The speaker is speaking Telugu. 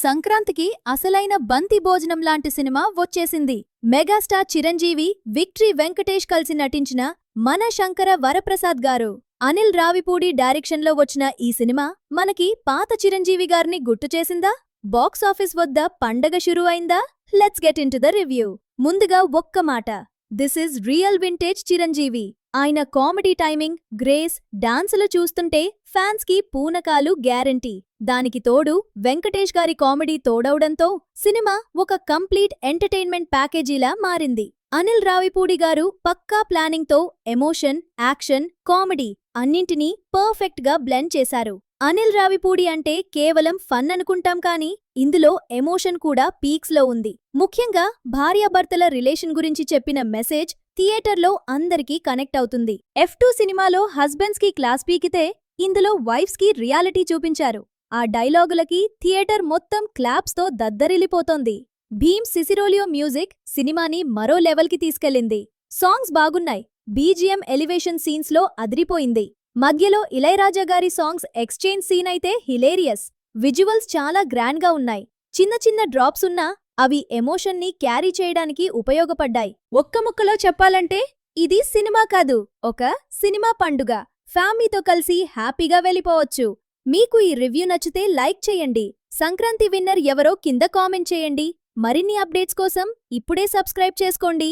సంక్రాంతికి అసలైన బంతి భోజనం లాంటి సినిమా వచ్చేసింది. మెగాస్టార్ చిరంజీవి, విక్టరీ వెంకటేష్ కలిసి నటించిన మన శంకర వరప్రసాద్ గారు, అనిల్ రావిపూడి డైరెక్షన్లో వచ్చిన ఈ సినిమా మనకి పాత చిరంజీవి గారిని గుర్తు చేసిందా? బాక్సాఫీస్ వద్ద పండగ షురూ అయిందా? Let's get into the review. ముందుగా ఒక్క మాట, this is real vintage Chiranjeevi. ఆయన కామెడీ టైమింగ్, గ్రేస్, డాన్సులు చూస్తుంటే ఫ్యాన్స్ కి పూనకాలు గ్యారంటీ. దానికి తోడు వెంకటేష్ గారి కామెడీ తోడవడంతో సినిమా ఒక కంప్లీట్ ఎంటర్టైన్మెంట్ ప్యాకేజీలా మారింది. అనిల్ రావిపూడి గారు పక్కా ప్లానింగ్ తో ఎమోషన్, యాక్షన్, కామెడీ అన్నింటినీ పర్ఫెక్ట్ గా బ్లెండ్ చేశారు. అనిల్ రావిపూడి అంటే కేవలం ఫన్ అనుకుంటాం కానీ ఇందులో ఎమోషన్ కూడా పీక్స్ లో ఉంది. ముఖ్యంగా భార్యాభర్తల రిలేషన్ గురించి చెప్పిన మెసేజ్ థియేటర్లో అందరికీ కనెక్ట్ అవుతుంది. F2 సినిమాలో హస్బెండ్స్ కి క్లాస్ పీకితే ఇందులో వైఫ్స్ కి రియాలిటీ చూపించారు. ఆ డైలాగులకి థియేటర్ మొత్తం క్లాప్స్ తో దద్దరిల్లిపోతోంది. భీమ్ సిసిరోలియో మ్యూజిక్ సినిమాని మరో లెవెల్కి తీసుకెళ్లింది. సాంగ్స్ బాగున్నాయి, బీజిఎం ఎలివేషన్ సీన్స్ లో అదిరిపోయింది. మధ్యలో ఇళయరాజా గారి సాంగ్స్ ఎక్స్చేంజ్ సీన్ అయితే హిలేరియస్. విజువల్స్ చాలా గ్రాండ్ గా ఉన్నాయి. చిన్న చిన్న డ్రాప్స్ ఉన్నా అవి ఎమోషన్ని క్యారీ చేయడానికి ఉపయోగపడ్డాయి. ఒక్క ముక్కలో చెప్పాలంటే ఇది సినిమా కాదు, ఒక సినిమా పండుగ. ఫ్యామిలీతో కలిసి హ్యాపీగా వెళ్ళిపోవచ్చు. మీకు ఈ రివ్యూ నచ్చితే లైక్ చేయండి. సంక్రాంతి విన్నర్ ఎవరో కింద కామెంట్ చేయండి. మరిన్ని అప్డేట్స్ కోసం ఇప్పుడే సబ్స్క్రైబ్ చేసుకోండి.